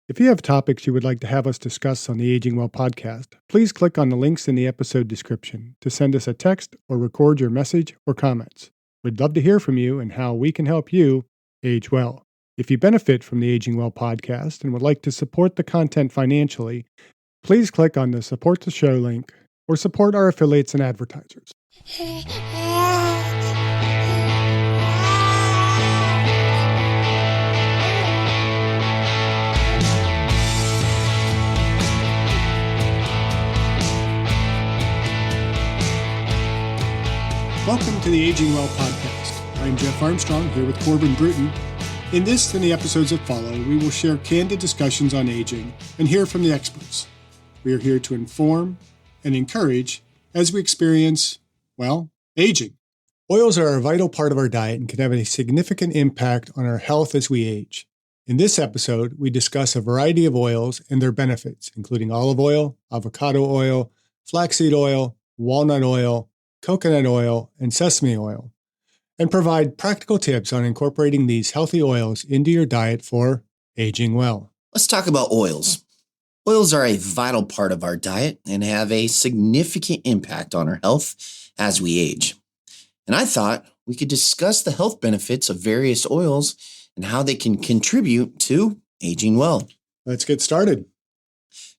If you have topics you would like to have us discuss on the Aging Well podcast, please click on the links in the episode description to send us a text or record your message or comments. We'd love to hear from you and how we can help you age well. If you benefit from the Aging Well podcast and would like to support the content financially, please click on the Support the Show link or support our affiliates and advertisers. Welcome to the Aging Well podcast. I'm Jeff Armstrong here with Corbin Bruton. In this and the episodes that follow, we will share candid discussions on aging and hear from the experts. We are here to inform and encourage as we experience, aging. Oils are a vital part of our diet and can have a significant impact on our health as we age. In this episode, we discuss a variety of oils and their benefits, including olive oil, avocado oil, flaxseed oil, walnut oil, coconut oil, and sesame oil, and provide practical tips on incorporating these healthy oils into your diet for aging well. Let's talk about oils. Oils are a vital part of our diet and have a significant impact on our health as we age. And I thought we could discuss the health benefits of various oils and how they can contribute to aging well. Let's get started.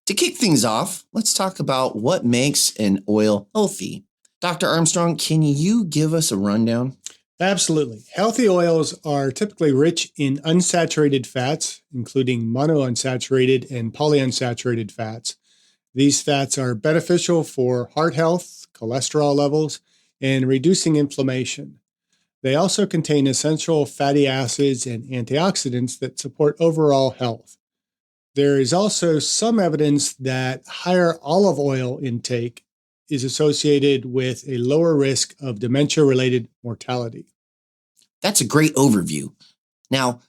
To kick things off, let's talk about what makes an oil healthy. Dr. Armstrong, can you give us a rundown? Absolutely. Healthy oils are typically rich in unsaturated fats, including monounsaturated and polyunsaturated fats. These fats are beneficial for heart health, cholesterol levels, and reducing inflammation. They also contain essential fatty acids and antioxidants that support overall health. There is also some evidence that higher olive oil intake is associated with a lower risk of dementia-related mortality. That's a great overview. Now,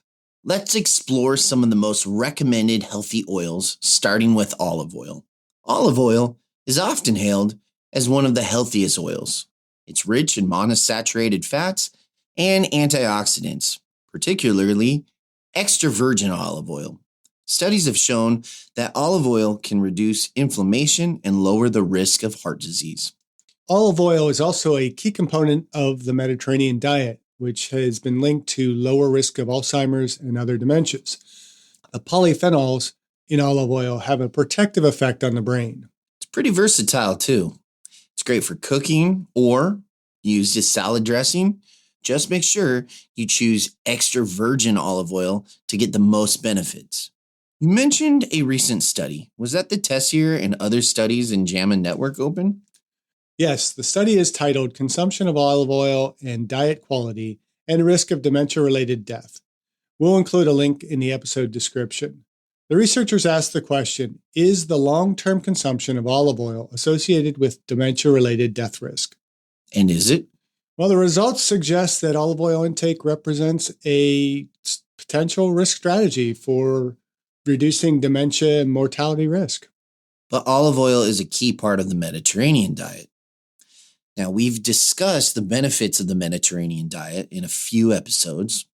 let's explore some of the most recommended healthy oils, starting with olive oil. Olive oil is often hailed as one of the healthiest oils. It's rich in monounsaturated fats and antioxidants, particularly extra virgin olive oil. Studies have shown that olive oil can reduce inflammation and lower the risk of heart disease. Olive oil is also a key component of the Mediterranean diet, which has been linked to lower risk of Alzheimer's and other dementias. The polyphenols in olive oil have a protective effect on the brain. It's pretty versatile too. It's great for cooking or used as salad dressing. Just make sure you choose extra virgin olive oil to get the most benefits. You mentioned a recent study. Was that the Tessier and other studies in JAMA Network Open? Yes, the study is titled Consumption of Olive Oil and Diet Quality and Risk of Dementia-Related Death. We'll include a link in the episode description. The researchers asked the question, is the long-term consumption of olive oil associated with dementia-related death risk? And is it? Well, the results suggest that olive oil intake represents a potential risk strategy for reducing dementia and mortality risk. But olive oil is a key part of the Mediterranean diet. Now, we've discussed the benefits of the Mediterranean diet in a few episodes.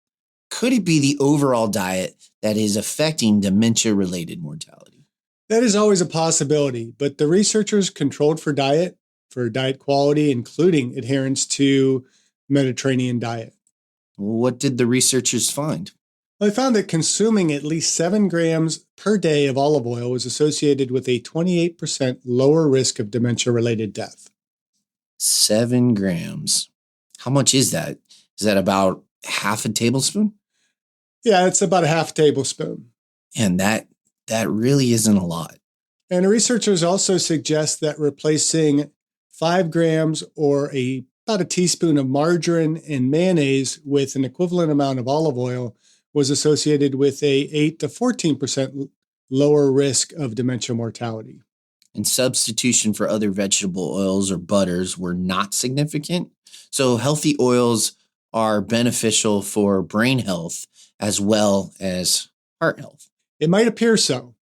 Could it be the overall diet that is affecting dementia-related mortality? That is always a possibility, but the researchers controlled for diet quality, including adherence to Mediterranean diet. What did the researchers find? Well, they found that consuming at least 7 grams per day of olive oil was associated with a 28% lower risk of dementia-related death. 7 grams. How much is that? Is that about half a tablespoon? Yeah, it's about a half tablespoon. And that really isn't a lot. And the researchers also suggest that replacing 5 grams or about a teaspoon of margarine and mayonnaise with an equivalent amount of olive oil was associated with a 8 to 14% lower risk of dementia mortality. And substitution for other vegetable oils or butters were not significant. So healthy oils are beneficial for brain health as well as heart health. It might appear so.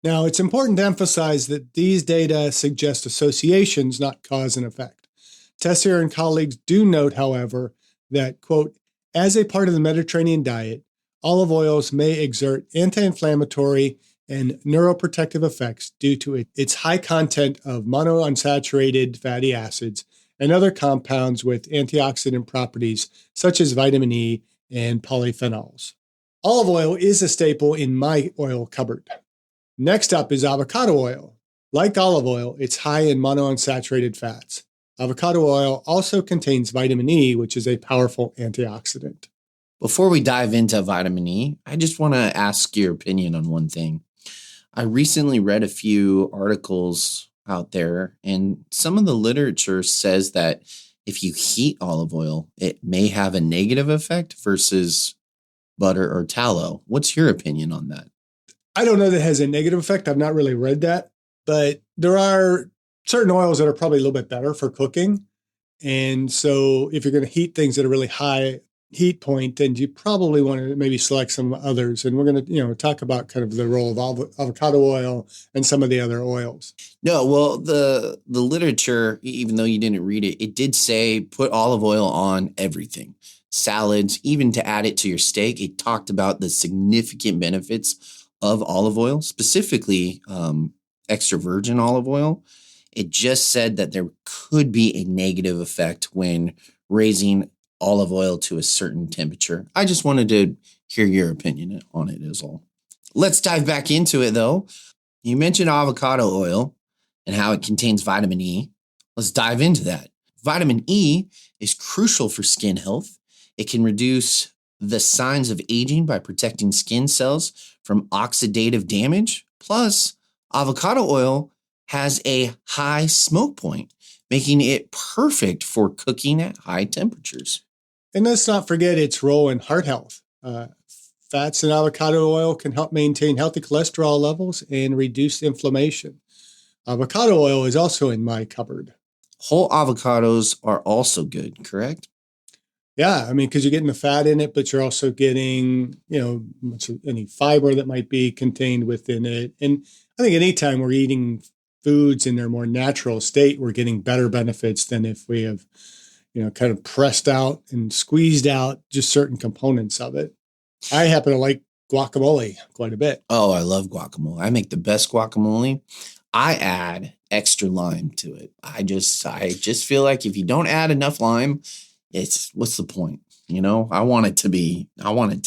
Now, it's important to emphasize that these data suggest associations, not cause and effect. Tessier and colleagues do note, however, that, quote, as a part of the Mediterranean diet, olive oils may exert anti-inflammatory and neuroprotective effects due to its high content of monounsaturated fatty acids and other compounds with antioxidant properties such as vitamin E and polyphenols. Olive oil is a staple in my oil cupboard. Next up is avocado oil. Like olive oil, it's high in monounsaturated fats. Avocado oil also contains vitamin E, which is a powerful antioxidant. Before we dive into vitamin E, I just want to ask your opinion on one thing. I recently read a few articles out there, and some of the literature says that if you heat olive oil, it may have a negative effect versus butter or tallow. What's your opinion on that? I don't know that it has a negative effect. I've not really read that, but there are certain oils that are probably a little bit better for cooking. And so if you're going to heat things at a really high heat point, then you probably want to maybe select some others. And we're going to, talk about kind of the role of avocado oil and some of the other oils. No, well, the literature, even though you didn't read it, it did say put olive oil on everything. Salads, even to add it to your steak. It talked about the significant benefits of olive oil, specifically extra virgin olive oil. It just said that there could be a negative effect when raising olive oil to a certain temperature. I just wanted to hear your opinion on it is all. Let's dive back into it though. You mentioned avocado oil and how it contains vitamin E. Let's dive into that. Vitamin E is crucial for skin health. It can reduce the signs of aging by protecting skin cells from oxidative damage. Plus, avocado oil has a high smoke point, making it perfect for cooking at high temperatures. And let's not forget its role in heart health. Fats in avocado oil can help maintain healthy cholesterol levels and reduce inflammation. Avocado oil is also in my cupboard. Whole avocados are also good, correct? Yeah, I mean, because you're getting the fat in it, but you're also getting, any fiber that might be contained within it. And I think anytime we're eating foods in their more natural state, we're getting better benefits than if we have, kind of pressed out and squeezed out just certain components of it. I happen to like guacamole quite a bit. Oh, I love guacamole. I make the best guacamole. I add extra lime to it. I just feel like if you don't add enough lime, what's the point? I want it to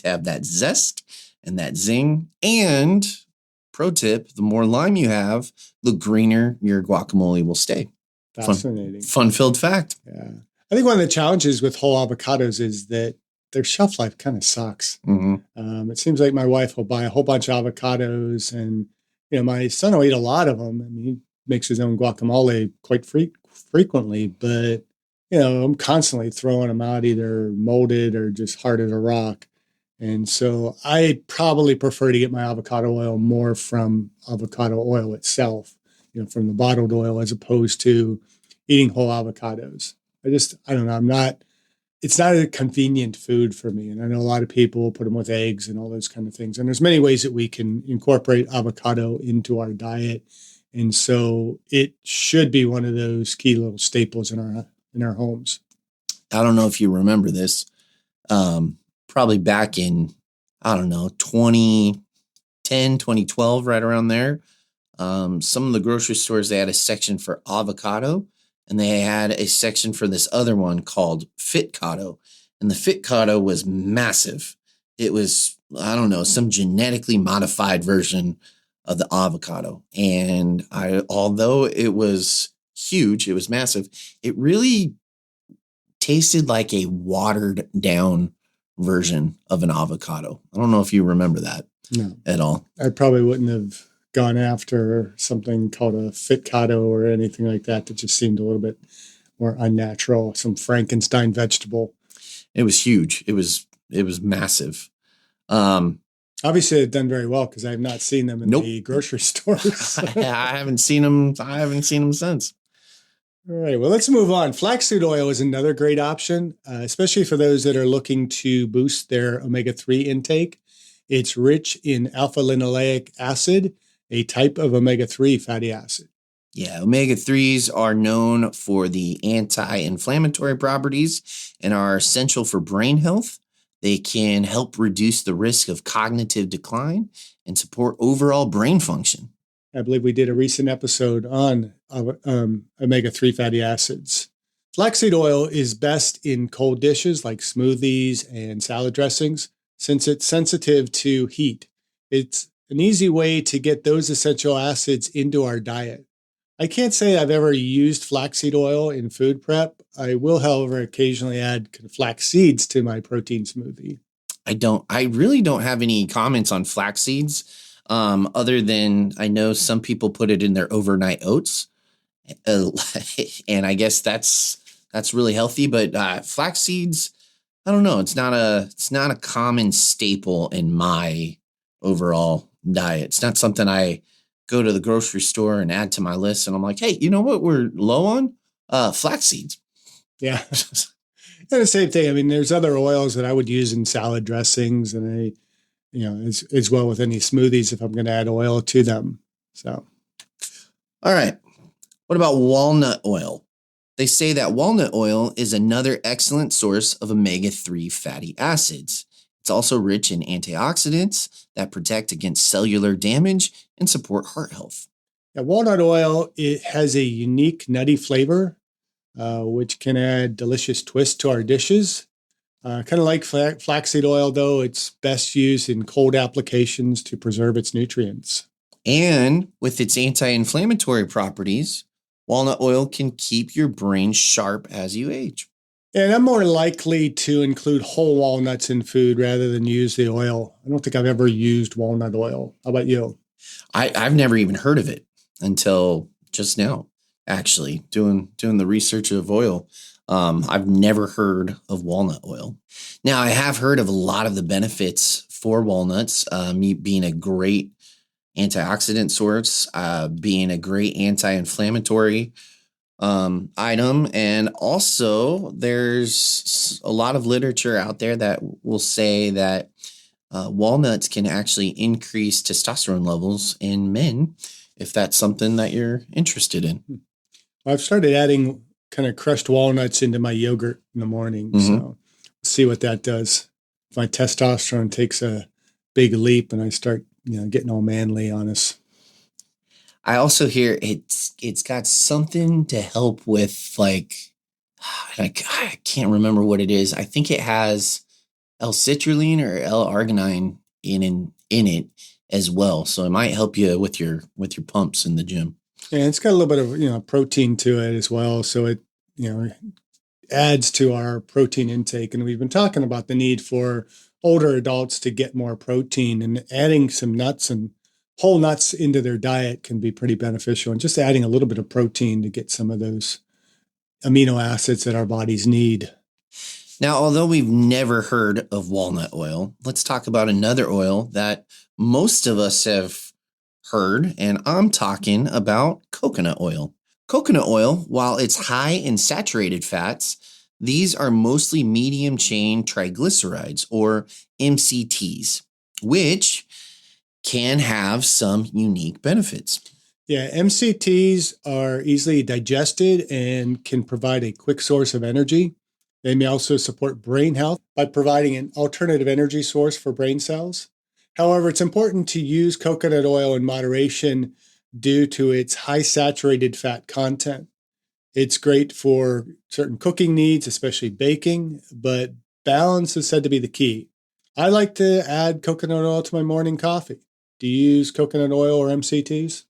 have that zest and that zing. And pro tip, the more lime you have, the greener your guacamole will stay. Fascinating. Fun-filled fact. Yeah. I think one of the challenges with whole avocados is that their shelf life kind of sucks. Mm-hmm. It seems like my wife will buy a whole bunch of avocados and, my son will eat a lot of them. I mean, he makes his own guacamole quite frequently, but, I'm constantly throwing them out either molded or just hard as a rock. And so I probably prefer to get my avocado oil more from avocado oil itself, from the bottled oil as opposed to eating whole avocados. I don't know. It's not a convenient food for me. And I know a lot of people put them with eggs and all those kind of things. And there's many ways that we can incorporate avocado into our diet. And so it should be one of those key little staples in our homes. I don't know if you remember this. Probably back in, 2010, 2012, right around there. Some of the grocery stores, they had a section for avocado. And they had a section for this other one called Fitcado. And the Fitcado was massive. It was, some genetically modified version of the avocado. And although it was huge, it was massive, it really tasted like a watered down version of an avocado. I don't know if you remember that at all. I probably wouldn't have gone after something called a Fitcado or anything like that just seemed a little bit more unnatural, some Frankenstein vegetable. It was huge. It was massive. Obviously they've done very well because I have not seen them in the grocery stores. I haven't seen them. I haven't seen them since. All right. Well, let's move on. Flaxseed oil is another great option, especially for those that are looking to boost their omega-3 intake. It's rich in alpha-linoleic acid, a type of omega-3 fatty acid. Yeah, omega-3s are known for the anti-inflammatory properties and are essential for brain health. They can help reduce the risk of cognitive decline and support overall brain function. I believe we did a recent episode on omega-3 fatty acids. Flaxseed oil is best in cold dishes like smoothies and salad dressings since it's sensitive to heat. It's an easy way to get those essential acids into our diet. I can't say I've ever used flaxseed oil in food prep. I will, however, occasionally add flax seeds to my protein smoothie. I really don't have any comments on flax seeds, other than I know some people put it in their overnight oats. And I guess that's really healthy, but flax seeds, I don't know. It's not a common staple in my overall diet. It's not something I go to the grocery store and add to my list. And I'm like, hey, you know what we're low on? Flax seeds. Yeah. And the same thing. I mean, there's other oils that I would use in salad dressings, and as well with any smoothies if I'm going to add oil to them. So, all right. What about walnut oil? They say that walnut oil is another excellent source of omega-3 fatty acids. It's also rich in antioxidants that protect against cellular damage and support heart health. Yeah, walnut oil, it has a unique nutty flavor, which can add delicious twist to our dishes. Kind of like flaxseed oil, though, it's best used in cold applications to preserve its nutrients. And with its anti-inflammatory properties, walnut oil can keep your brain sharp as you age. And I'm more likely to include whole walnuts in food rather than use the oil. I don't think I've ever used walnut oil. How about you? I've never even heard of it until just now, actually, doing the research of oil. I've never heard of walnut oil. Now, I have heard of a lot of the benefits for walnuts, being a great antioxidant source, being a great anti-inflammatory item. And also there's a lot of literature out there that will say that walnuts can actually increase testosterone levels in men, if that's something that you're interested in. I've started adding kind of crushed walnuts into my yogurt in the morning. Mm-hmm. So see what that does. If my testosterone takes a big leap and I start, getting all manly on us. I also hear it's got something to help with, like, I can't remember what it is. I think it has L-citrulline or L-arginine in it as well. So it might help you with your pumps in the gym. Yeah, it's got a little bit of protein to it as well. So it adds to our protein intake. And we've been talking about the need for older adults to get more protein, and adding some nuts and whole nuts into their diet can be pretty beneficial. And just adding a little bit of protein to get some of those amino acids that our bodies need. Now, although we've never heard of walnut oil, let's talk about another oil that most of us have heard, and I'm talking about coconut oil. Coconut oil, while it's high in saturated fats, these are mostly medium chain triglycerides, or MCTs, which can have some unique benefits. Yeah, MCTs are easily digested and can provide a quick source of energy. They may also support brain health by providing an alternative energy source for brain cells. However, it's important to use coconut oil in moderation due to its high saturated fat content. It's great for certain cooking needs, especially baking, but balance is said to be the key. I like to add coconut oil to my morning coffee. Do you use coconut oil or MCTs?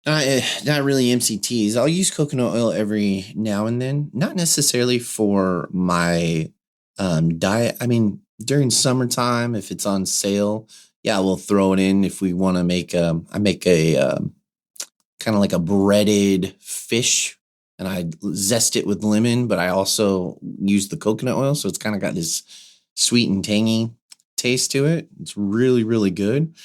Not really MCTs. I'll use coconut oil every now and then, not necessarily for my diet. I mean, during summertime, if it's on sale, yeah, we'll throw it in if we want to make I make a kind of like a breaded fish, and I zest it with lemon, but I also use the coconut oil. So it's kind of got this sweet and tangy taste to it. It's really, really good.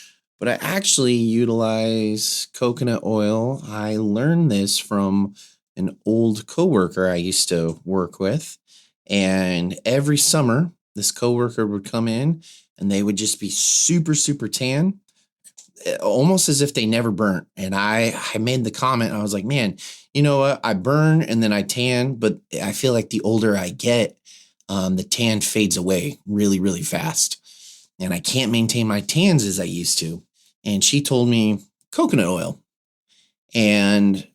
But I actually utilize coconut oil. I learned this from an old coworker I used to work with. And every summer, this coworker would come in and they would just be super, super tan, almost as if they never burnt. And I made the comment, I was like, man, you know what? I burn and then I tan, but I feel like the older I get, the tan fades away really, really fast. And I can't maintain my tans as I used to. And she told me coconut oil. And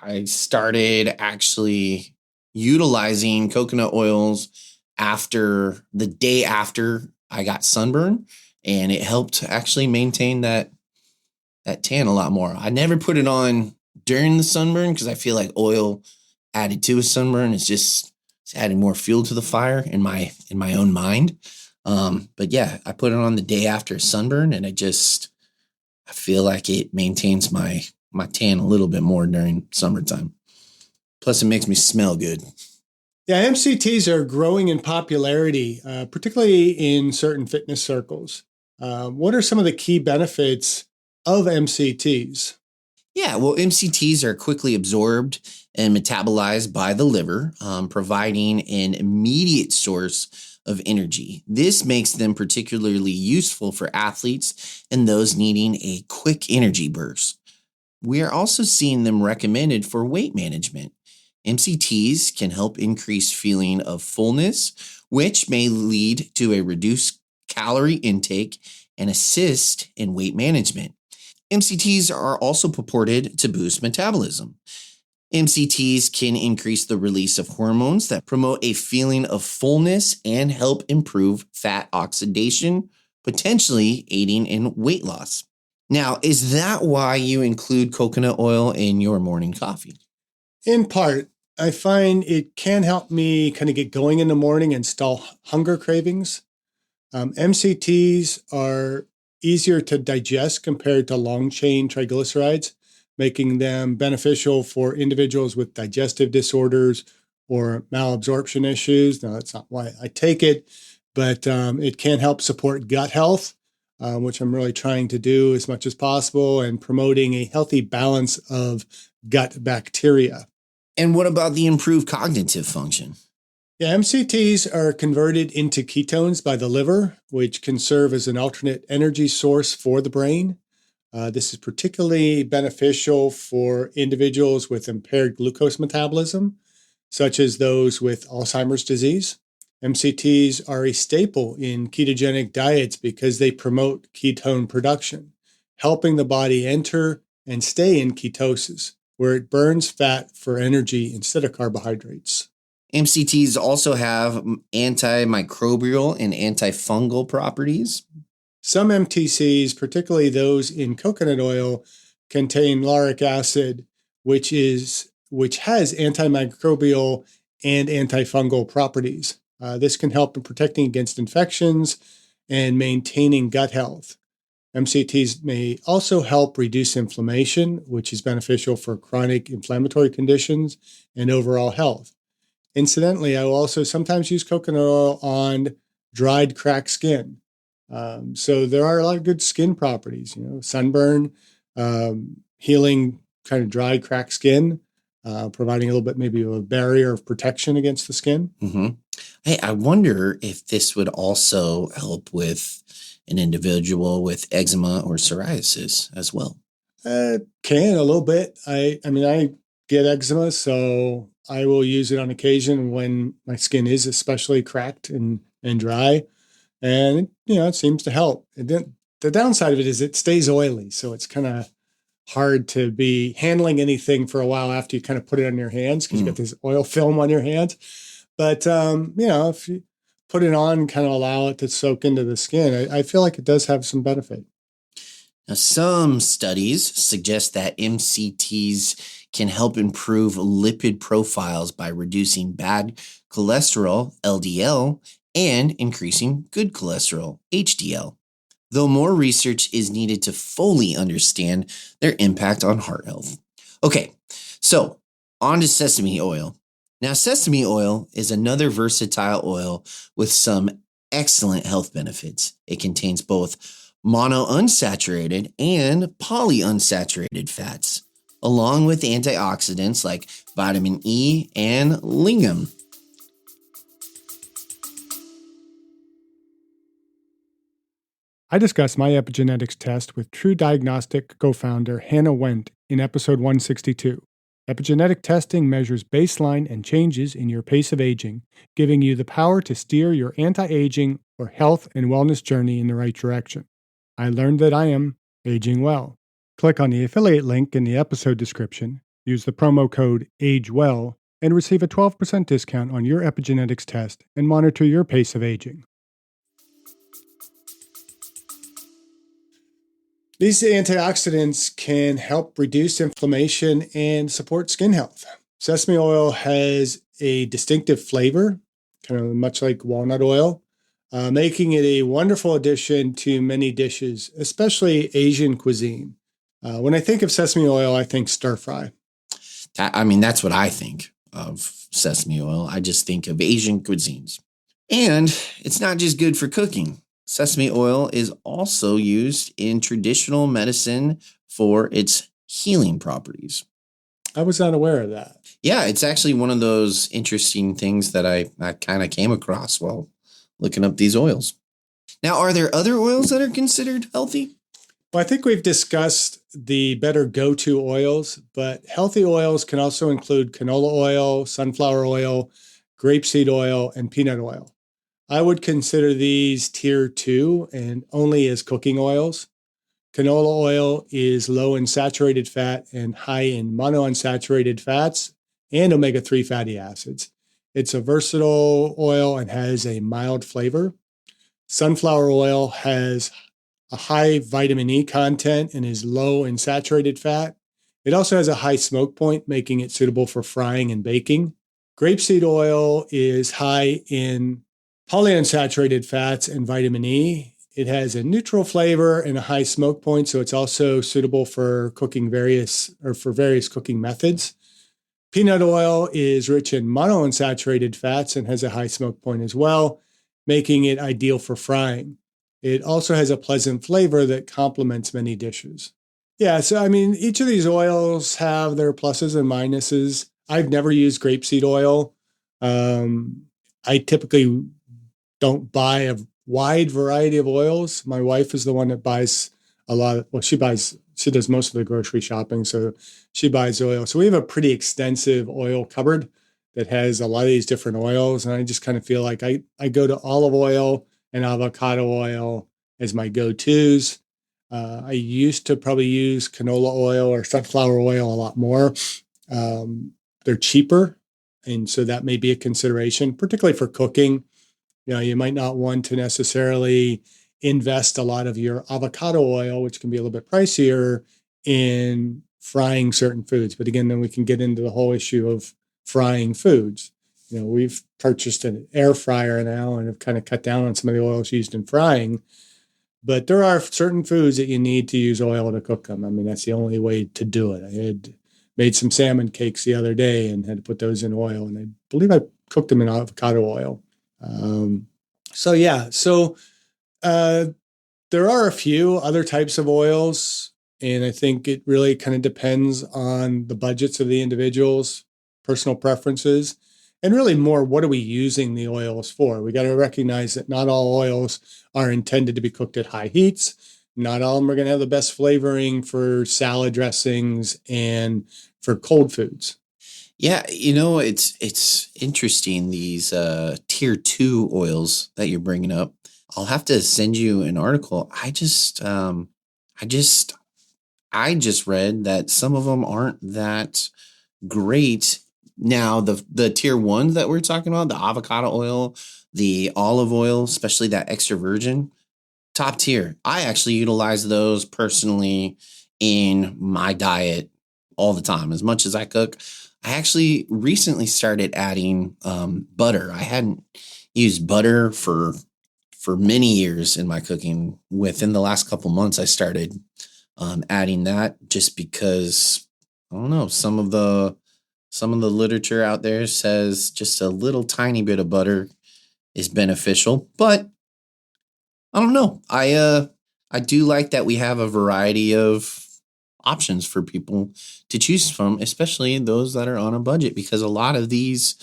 I started actually utilizing coconut oils after the day after I got sunburn. And it helped actually maintain that tan a lot more. I never put it on during the sunburn because I feel like oil added to a sunburn is just adding more fuel to the fire in my own mind. But yeah, I put it on the day after sunburn, and I feel like it maintains my tan a little bit more during summertime. Plus, it makes me smell good. Yeah, MCTs are growing in popularity, particularly in certain fitness circles. What are some of the key benefits of MCTs? Yeah, well, MCTs are quickly absorbed and metabolized by the liver, providing an immediate source of energy. This makes them particularly useful for athletes and those needing a quick energy burst. We are also seeing them recommended for weight management. MCTs can help increase feeling of fullness, which may lead to a reduced calorie intake and assist in weight management. MCTs are also purported to boost metabolism. MCTs can increase the release of hormones that promote a feeling of fullness and help improve fat oxidation, potentially aiding in weight loss. Now, is that why you include coconut oil in your morning coffee? In part, I find it can help me kind of get going in the morning and stall hunger cravings. MCTs are easier to digest compared to long chain triglycerides, making them beneficial for individuals with digestive disorders or malabsorption issues. Now, that's not why I take it, but it can help support gut health, which I'm really trying to do as much as possible, and promoting a healthy balance of gut bacteria. And what about the improved cognitive function? Yeah, MCTs are converted into ketones by the liver, which can serve as an alternate energy source for the brain. This is particularly beneficial for individuals with impaired glucose metabolism, such as those with Alzheimer's disease. MCTs are a staple in ketogenic diets because they promote ketone production, helping the body enter and stay in ketosis, where it burns fat for energy instead of carbohydrates. MCTs also have antimicrobial and antifungal properties. Some MTCs, particularly those in coconut oil, contain lauric acid, which has antimicrobial and antifungal properties. This can help in protecting against infections and maintaining gut health. MCTs may also help reduce inflammation, which is beneficial for chronic inflammatory conditions and overall health. Incidentally, I will also sometimes use coconut oil on dried, cracked skin. So there are a lot of good skin properties, sunburn, healing kind of dried, cracked skin, providing a little bit maybe of a barrier of protection against the skin. Mm-hmm. Hey, I wonder if this would also help with an individual with eczema or psoriasis as well. Can a little bit. I mean, I get eczema, so I will use it on occasion when my skin is especially cracked and dry. And, it seems to help. And then the downside of it is it stays oily. So it's kind of hard to be handling anything for a while after you kind of put it on your hands because you got this oil film on your hands. But, if you put it on and kind of allow it to soak into the skin, I feel like it does have some benefit. Now, some studies suggest that MCTs can help improve lipid profiles by reducing bad cholesterol, LDL, and increasing good cholesterol, HDL, though more research is needed to fully understand their impact on heart health. Okay, so on to sesame oil. Now, sesame oil is another versatile oil with some excellent health benefits. It contains both monounsaturated and polyunsaturated fats, along with antioxidants like vitamin E and lignin. I discussed my epigenetics test with True Diagnostic co-founder Hannah Wendt in episode 162. Epigenetic testing measures baseline and changes in your pace of aging, giving you the power to steer your anti-aging or health and wellness journey in the right direction. I learned that I am aging well. Click on the affiliate link in the episode description, use the promo code AGEWELL, and receive a 12% discount on your epigenetics test and monitor your pace of aging. These antioxidants can help reduce inflammation and support skin health. Sesame oil has a distinctive flavor, kind of much like walnut oil, making it a wonderful addition to many dishes, especially Asian cuisine. When I think of sesame oil, I think stir fry. That's what I think of sesame oil. I just think of Asian cuisines. And it's not just good for cooking. Sesame oil is also used in traditional medicine for its healing properties. I was not aware of that. Yeah, it's actually one of those interesting things that I kind of came across while looking up these oils. Now, are there other oils that are considered healthy? Well, I think we've discussed the better go-to oils, but healthy oils can also include canola oil, sunflower oil, grapeseed oil, and peanut oil. I would consider these tier 2 and only as cooking oils. Canola oil is low in saturated fat and high in monounsaturated fats and omega-3 fatty acids. It's a versatile oil and has a mild flavor. Sunflower oil has a high vitamin E content and is low in saturated fat. It also has a high smoke point, making it suitable for frying and baking. Grapeseed oil is high in polyunsaturated fats and vitamin E. It has a neutral flavor and a high smoke point, so it's also suitable for cooking various cooking methods. Peanut oil is rich in monounsaturated fats and has a high smoke point as well, making it ideal for frying. It also has a pleasant flavor that complements many dishes. Yeah, so each of these oils have their pluses and minuses. I've never used grapeseed oil. I typically don't buy a wide variety of oils. My wife is the one that buys a lot. She does most of the grocery shopping, so she buys oil. So we have a pretty extensive oil cupboard that has a lot of these different oils. And I just kind of feel like I go to olive oil and avocado oil as my go-tos. I used to probably use canola oil or sunflower oil a lot more. They're cheaper, and so that may be a consideration, particularly for cooking. You might not want to necessarily invest a lot of your avocado oil, which can be a little bit pricier, in frying certain foods. But again, then we can get into the whole issue of frying foods. We've purchased an air fryer now and have kind of cut down on some of the oils used in frying. But there are certain foods that you need to use oil to cook them. That's the only way to do it. I had made some salmon cakes the other day and had to put those in oil. And I believe I cooked them in avocado oil. There are a few other types of oils, and I think it really kind of depends on the budgets of the individuals, personal preferences, and really more, what are we using the oils for? We got to recognize that not all oils are intended to be cooked at high heats. Not all of them are going to have the best flavoring for salad dressings and for cold foods. Yeah, it's interesting, these tier 2 oils that you're bringing up. I'll have to send you an article. I just read that some of them aren't that great. Now, the tier 1 that we're talking about, the avocado oil, the olive oil, especially that extra virgin, top tier. I actually utilize those personally in my diet all the time. As much as I cook, I actually recently started adding butter. I hadn't used butter for many years in my cooking. Within the last couple months, I started adding that just because, I don't know, some of the literature out there says just a little tiny bit of butter is beneficial. But I don't know. I do like that we have a variety of options for people to choose from, especially those that are on a budget, because a lot of these,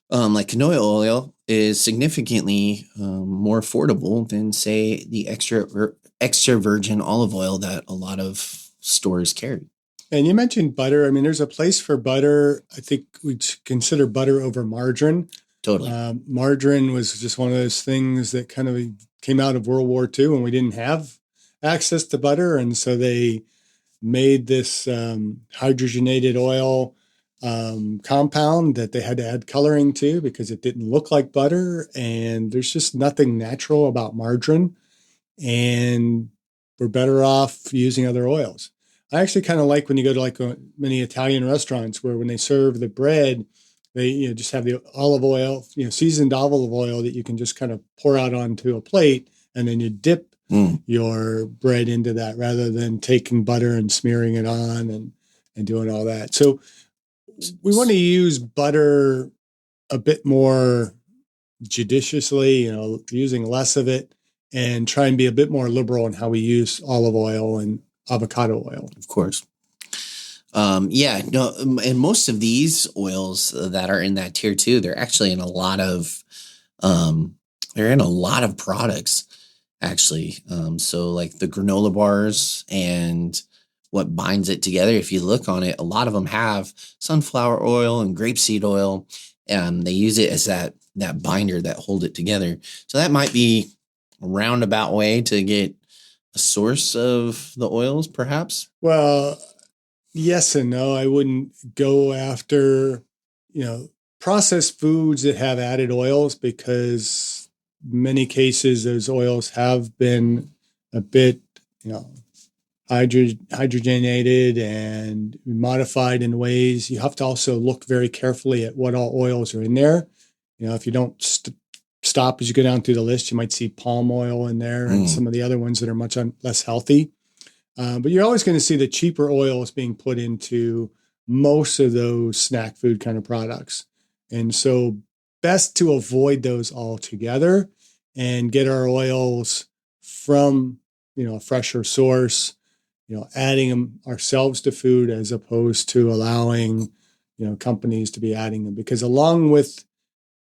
like canola oil, is significantly more affordable than, say, the extra virgin olive oil that a lot of stores carry. And you mentioned butter. I mean, there's a place for butter. I think we'd consider butter over margarine. Totally. Margarine was just one of those things that kind of came out of World War II when we didn't have access to butter. And so they made this hydrogenated oil compound that they had to add coloring to because it didn't look like butter. And there's just nothing natural about margarine. And we're better off using other oils. I actually kind of like when you go to like many Italian restaurants where when they serve the bread, they just have the olive oil, seasoned olive oil that you can just kind of pour out onto a plate, and then you dip your bread into that rather than taking butter and smearing it on and doing all that. So we want to use butter a bit more judiciously, using less of it, and try and be a bit more liberal in how we use olive oil and avocado oil. Of course. And most of these oils that are in that tier 2, they're actually in a lot of products actually. So like the granola bars and what binds it together, if you look on it, a lot of them have sunflower oil and grapeseed oil, and they use it as that binder that hold it together. So that might be a roundabout way to get a source of the oils, perhaps. Well, yes and no. I wouldn't go after, processed foods that have added oils, because many cases those oils have been a bit, hydrogenated and modified in ways. You have to also look very carefully at what all oils are in there. If you don't stop as you go down through the list, you might see palm oil in there and some of the other ones that are much less healthy. But you're always going to see the cheaper oils being put into most of those snack food kind of products. And so best to avoid those altogether and get our oils from, a fresher source, adding them ourselves to food as opposed to allowing, companies to be adding them. Because along with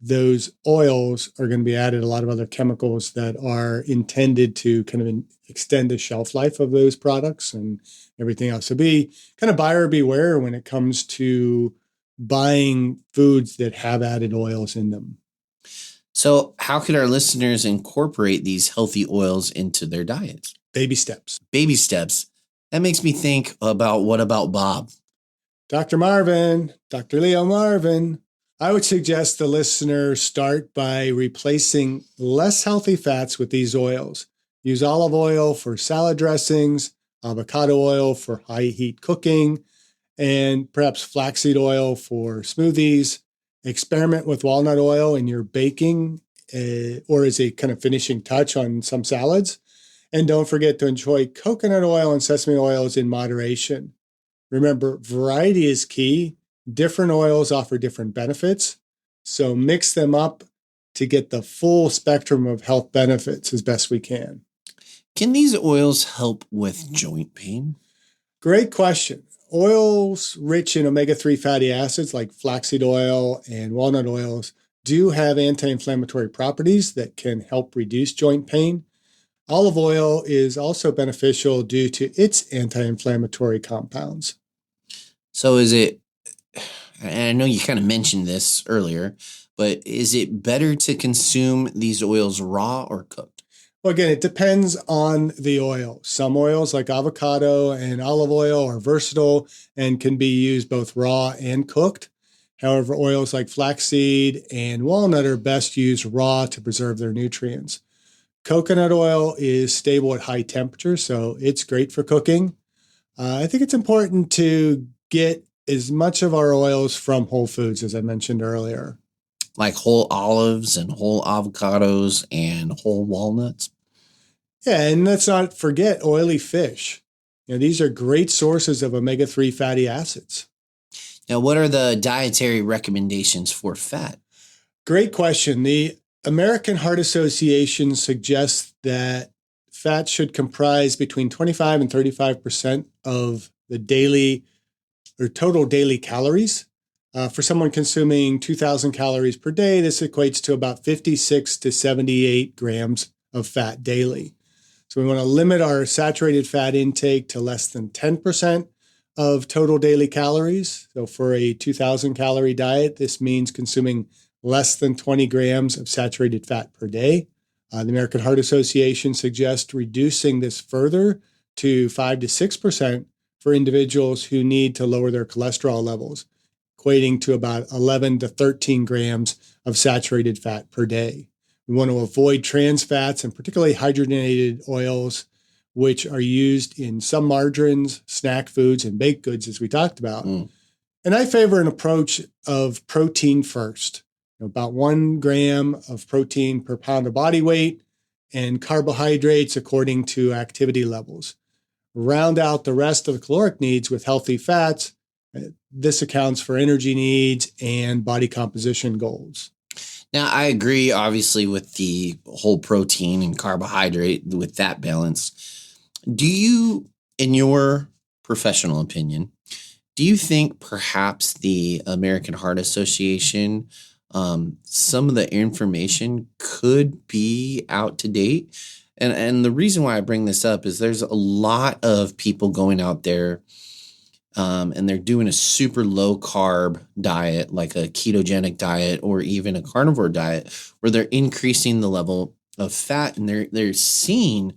those oils are going to be added a lot of other chemicals that are intended to kind of extend the shelf life of those products and everything else. So be kind of buyer beware when it comes to buying foods that have added oils in them. So how could our listeners incorporate these healthy oils into their diets? Baby steps. Baby steps. That makes me think about, what about Bob? Dr. Leo Marvin. I would suggest the listener start by replacing less healthy fats with these oils. Use olive oil for salad dressings, avocado oil for high heat cooking, and perhaps flaxseed oil for smoothies. Experiment with walnut oil in your baking or as a kind of finishing touch on some salads. And don't forget to enjoy coconut oil and sesame oils in moderation. Remember, variety is key. Different oils offer different benefits. So mix them up to get the full spectrum of health benefits as best we can. Can these oils help with joint pain? Great question. Oils rich in omega-3 fatty acids like flaxseed oil and walnut oils do have anti-inflammatory properties that can help reduce joint pain. Olive oil is also beneficial due to its anti-inflammatory compounds. So is it, and I know you kind of mentioned this earlier, but is it better to consume these oils raw or cooked? Well, again, it depends on the oil. Some oils like avocado and olive oil are versatile and can be used both raw and cooked. However, oils like flaxseed and walnut are best used raw to preserve their nutrients. Coconut oil is stable at high temperatures, so it's great for cooking. I think it's important to get as much of our oils from whole foods, as I mentioned earlier. Like whole olives and whole avocados and whole walnuts? Yeah, and let's not forget oily fish. These are great sources of omega-3 fatty acids. Now, what are the dietary recommendations for fat? Great question. The American Heart Association suggests that fat should comprise between 25 and 35% of the daily or total daily calories. For someone consuming 2,000 calories per day, this equates to about 56 to 78 grams of fat daily. So we want to limit our saturated fat intake to less than 10% of total daily calories. So for a 2,000 calorie diet, this means consuming less than 20 grams of saturated fat per day. The American Heart Association suggests reducing this further to 5 to 6% for individuals who need to lower their cholesterol levels, equating to about 11 to 13 grams of saturated fat per day. We want to avoid trans fats and particularly hydrogenated oils, which are used in some margarines, snack foods, and baked goods, as we talked about. And I favor an approach of protein first, about 1 gram of protein per pound of body weight, and carbohydrates according to activity levels. Round out the rest of the caloric needs with healthy fats. This accounts for energy needs and body composition goals. Now, I agree, obviously, with the whole protein and carbohydrate, with that balance. Do you, in your professional opinion, do you think perhaps the American Heart Association, some of the information could be out to date? And the reason why I bring this up is there's a lot of people going out there and they're doing a super low carb diet, like a ketogenic diet or even a carnivore diet, where they're increasing the level of fat and they're seeing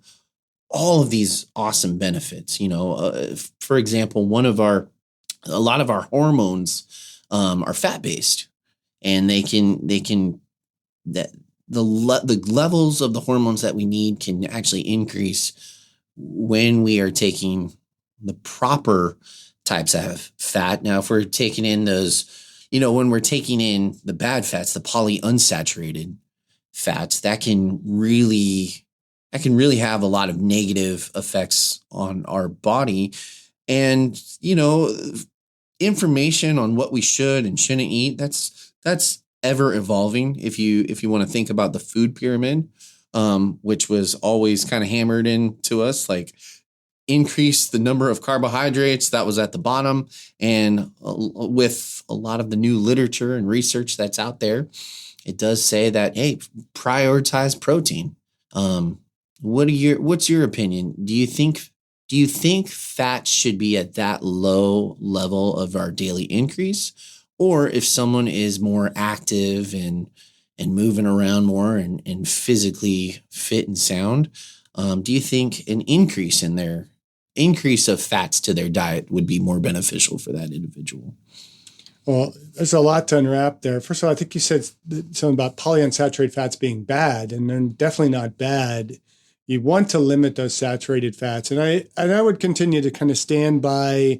all of these awesome benefits. For example, a lot of our hormones are fat based, and the levels of the hormones that we need can actually increase when we are taking the proper types of fat. Now, if we're taking in those, when we're taking in the bad fats, the polyunsaturated fats, that can really have a lot of negative effects on our body. And, information on what we should and shouldn't eat, that's ever evolving. If you want to think about the food pyramid, which was always kind of hammered into us, like increase the number of carbohydrates, that was at the bottom. And with a lot of the new literature and research that's out there, it does say that, hey, prioritize protein. What's your opinion? Do you think fat should be at that low level of our daily increase? Or if someone is more active and moving around more and physically fit and sound, do you think an increase of fats to their diet would be more beneficial for that individual? Well, there's a lot to unwrap there. First of all, I think you said something about polyunsaturated fats being bad, and they're definitely not bad. You want to limit those saturated fats. And I would continue to kind of stand by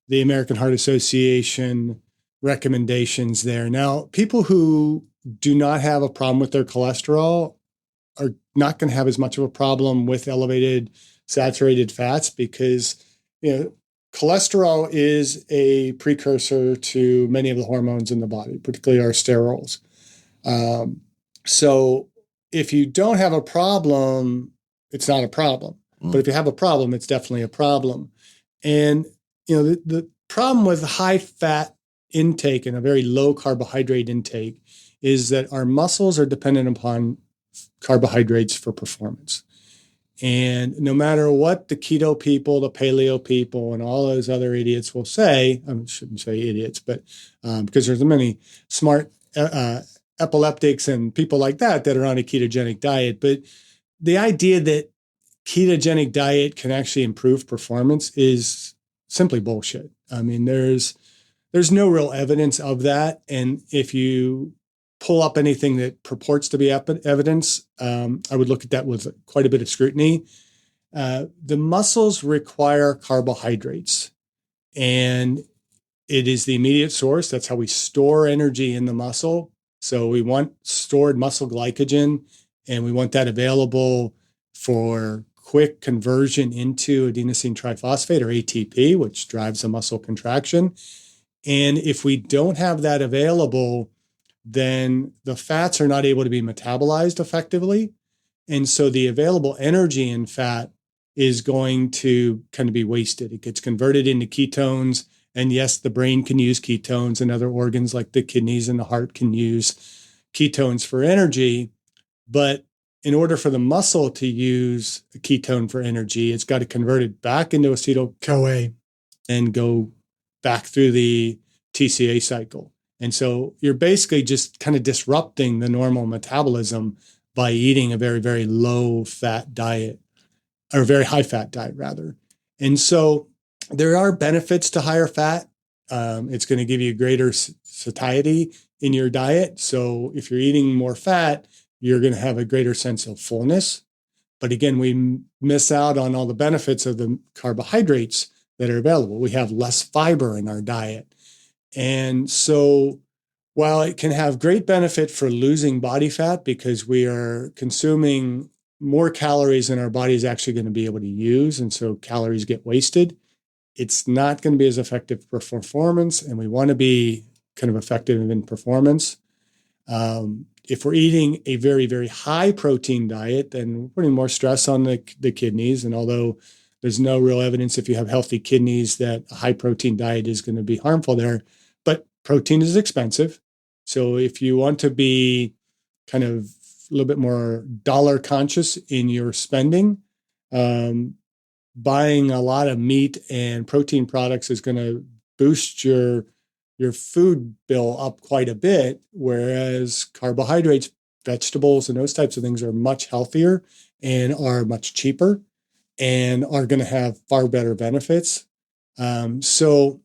the American Heart Association recommendations there. Now, people who do not have a problem with their cholesterol are not going to have as much of a problem with elevated saturated fats because, cholesterol is a precursor to many of the hormones in the body, particularly our sterols. So if you don't have a problem, it's not a problem. But if you have a problem, it's definitely a problem. And, the problem with high fat intake and a very low carbohydrate intake is that our muscles are dependent upon carbohydrates for performance. And no matter what the keto people, the paleo people, and all those other idiots will say, I shouldn't say idiots, but because there's many smart epileptics and people like that are on a ketogenic diet. But the idea that ketogenic diet can actually improve performance is simply bullshit. I mean, there's no real evidence of that. And if you pull up anything that purports to be evidence, I would look at that with quite a bit of scrutiny. The muscles require carbohydrates, and it is the immediate source. That's how we store energy in the muscle. So we want stored muscle glycogen, and we want that available for quick conversion into adenosine triphosphate, or ATP, which drives the muscle contraction. And if we don't have that available, then the fats are not able to be metabolized effectively. And so the available energy in fat is going to kind of be wasted. It gets converted into ketones. And yes, the brain can use ketones, and other organs like the kidneys and the heart can use ketones for energy. But in order for the muscle to use a ketone for energy, it's got to convert it back into acetyl-CoA and go back through the TCA cycle. And so you're basically just kind of disrupting the normal metabolism by eating a very, very low fat diet, or very high fat diet rather. And so there are benefits to higher fat. It's going to give you greater satiety in your diet. So if you're eating more fat, you're going to have a greater sense of fullness. But again, we miss out on all the benefits of the carbohydrates that are available. We have less fiber in our diet. And so while it can have great benefit for losing body fat because we are consuming more calories than our body is actually going to be able to use, and so calories get wasted, it's not going to be as effective for performance, and we want to be kind of effective in performance. If we're eating a very, very high protein diet, then we're putting more stress on the kidneys. And although there's no real evidence if you have healthy kidneys that a high protein diet is going to be harmful there, but protein is expensive. So if you want to be kind of a little bit more dollar conscious in your spending, buying a lot of meat and protein products is going to boost your food bill up quite a bit, whereas carbohydrates, vegetables, and those types of things are much healthier and are much cheaper and are going to have far better benefits. So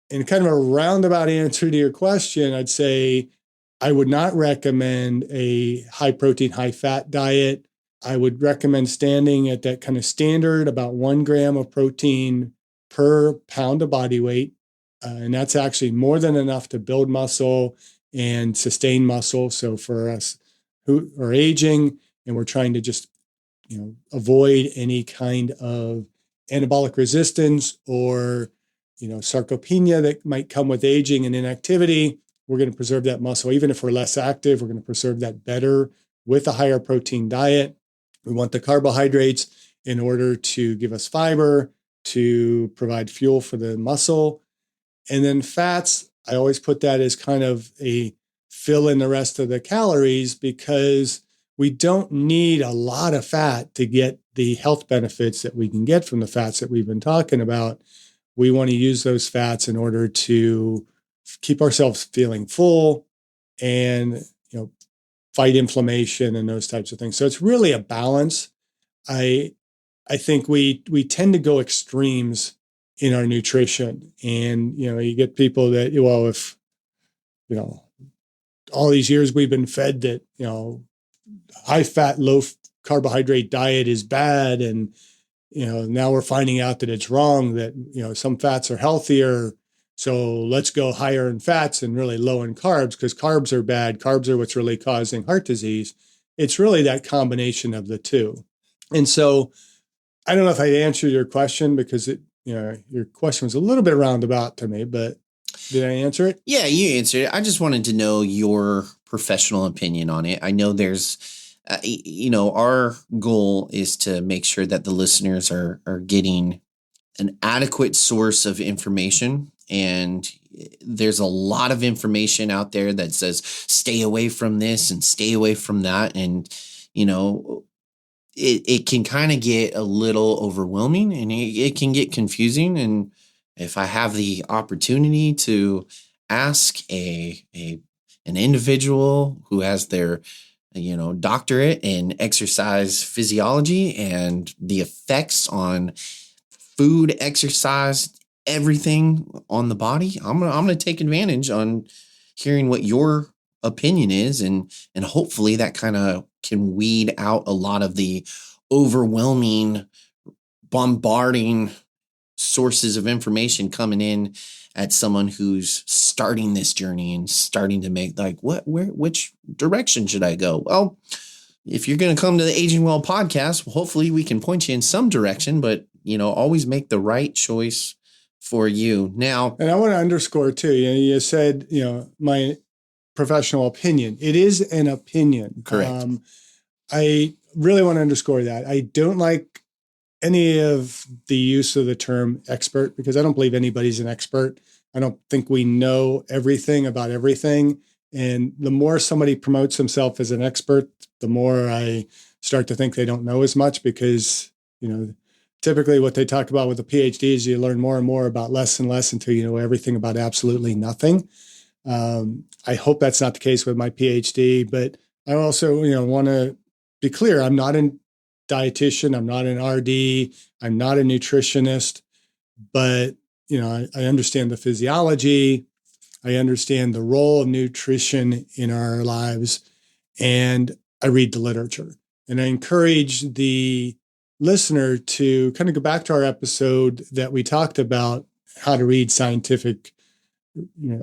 in kind of a roundabout answer to your question, I'd say I would not recommend a high protein, high fat diet. I would recommend standing at that kind of standard, about 1 gram of protein per pound of body weight. And that's actually more than enough to build muscle and sustain muscle. So for us who are aging and we're trying to just, avoid any kind of anabolic resistance or, sarcopenia that might come with aging and inactivity, we're going to preserve that muscle. Even if we're less active, we're going to preserve that better with a higher protein diet. We want the carbohydrates in order to give us fiber, to provide fuel for the muscle. And then fats, I always put that as kind of a fill in the rest of the calories because we don't need a lot of fat to get the health benefits that we can get from the fats that we've been talking about. We want to use those fats in order to keep ourselves feeling full and, fight inflammation and those types of things. So it's really a balance. I think we tend to go extremes in our nutrition. And, you get people that, well, if, all these years we've been fed that, high fat, low carbohydrate diet is bad. And, now we're finding out that it's wrong, that, some fats are healthier. So let's go higher in fats and really low in carbs because carbs are bad. Carbs are what's really causing heart disease. It's really that combination of the two. And so I don't know if I answered your question because your question was a little bit roundabout to me, but did I answer it? Yeah, you answered it. I just wanted to know your professional opinion on it. I know there's, our goal is to make sure that the listeners are getting an adequate source of information. And there's a lot of information out there that says, stay away from this and stay away from that. And, it can kind of get a little overwhelming and it can get confusing. And if I have the opportunity to ask an individual who has their, doctorate in exercise physiology and the effects on food, exercise, everything on the body, I'm gonna take advantage on hearing what your opinion is, and hopefully that kind of can weed out a lot of the overwhelming, bombarding sources of information coming in at someone who's starting this journey and starting to make which direction should I go? Well, if you're going to come to the Aging Well podcast, hopefully we can point you in some direction, but always make the right choice for you. Now, and I want to underscore too, you said, my professional opinion. It is an opinion. Correct. I really want to underscore that. I don't like any of the use of the term expert because I don't believe anybody's an expert. I don't think we know everything about everything. And the more somebody promotes himself as an expert, the more I start to think they don't know as much because, typically what they talk about with a PhD is you learn more and more about less and less until you know everything about absolutely nothing. I hope that's not the case with my PhD, but I also, want to be clear. I'm not a dietitian. I'm not an RD. I'm not a nutritionist, but, I understand the physiology. I understand the role of nutrition in our lives, and I read the literature. And I encourage the listener to kind of go back to our episode that we talked about how to read scientific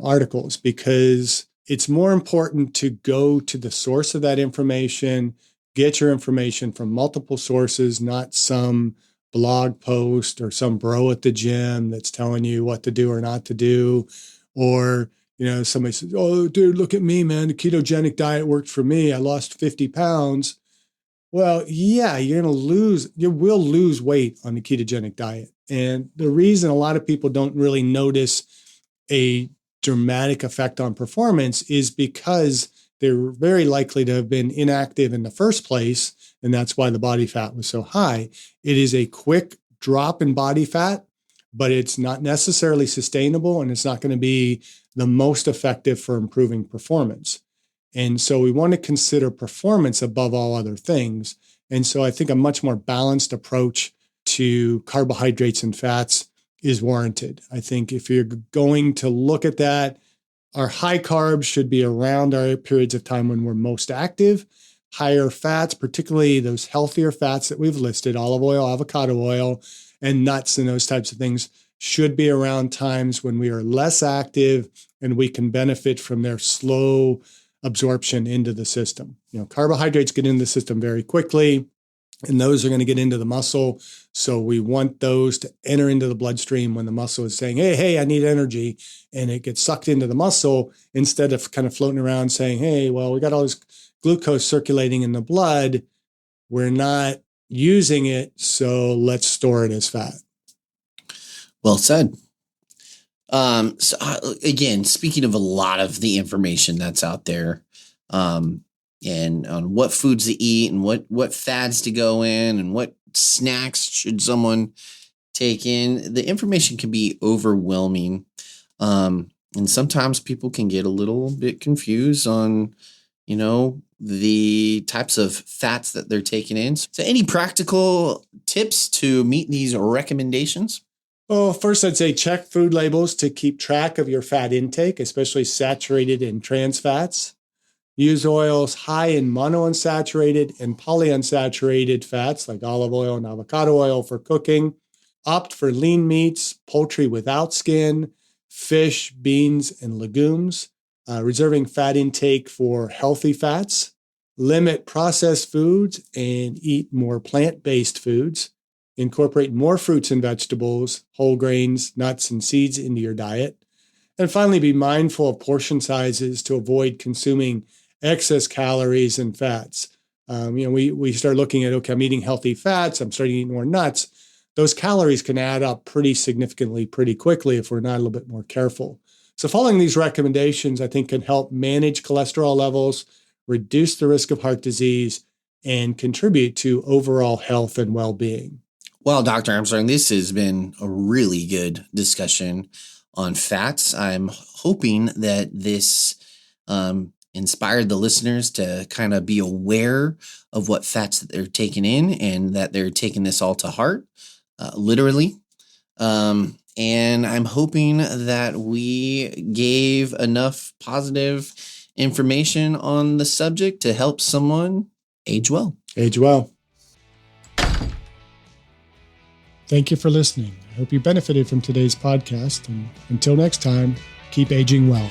articles, because it's more important to go to the source of that information, get your information from multiple sources, not some blog post or some bro at the gym that's telling you what to do or not to do. Or, somebody says, oh, dude, look at me, man. The ketogenic diet worked for me. I lost 50 pounds. Well, yeah, you will lose weight on the ketogenic diet. And the reason a lot of people don't really notice a dramatic effect on performance is because they're very likely to have been inactive in the first place. And that's why the body fat was so high. It is a quick drop in body fat, but it's not necessarily sustainable, and it's not going to be the most effective for improving performance. And so we want to consider performance above all other things. And so I think a much more balanced approach to carbohydrates and fats is warranted. I think if you're going to look at that, our high carbs should be around our periods of time when we're most active. Higher fats, particularly those healthier fats that we've listed, olive oil, avocado oil, and nuts and those types of things, should be around times when we are less active and we can benefit from their slow absorption into the system. Carbohydrates get into the system very quickly, and those are going to get into the muscle. So we want those to enter into the bloodstream when the muscle is saying, hey, I need energy, and it gets sucked into the muscle instead of kind of floating around saying, hey, well, we got all this glucose circulating in the blood. We're not using it, so let's store it as fat. Well said. Again, speaking of a lot of the information that's out there, and on what foods to eat and what fads to go in and what snacks should someone take in, the information can be overwhelming. And sometimes people can get a little bit confused on, the types of fats that they're taking in. So any practical tips to meet these recommendations? Well, first I'd say check food labels to keep track of your fat intake, especially saturated and trans fats. Use oils high in monounsaturated and polyunsaturated fats like olive oil and avocado oil for cooking. Opt for lean meats, poultry without skin, fish, beans, and legumes. Reserving fat intake for healthy fats. Limit processed foods and eat more plant-based foods. Incorporate more fruits and vegetables, whole grains, nuts, and seeds into your diet. And finally, be mindful of portion sizes to avoid consuming excess calories and fats. We start looking at, okay, I'm eating healthy fats, I'm starting to eat more nuts. Those calories can add up pretty significantly, pretty quickly if we're not a little bit more careful. So following these recommendations, I think, can help manage cholesterol levels, reduce the risk of heart disease, and contribute to overall health and well-being. Well, Dr. Armstrong, this has been a really good discussion on fats. I'm hoping that this inspired the listeners to kind of be aware of what fats that they're taking in and that they're taking this all to heart, literally. And I'm hoping that we gave enough positive information on the subject to help someone age well. Age well. Thank you for listening. I hope you benefited from today's podcast. And until next time, keep aging well.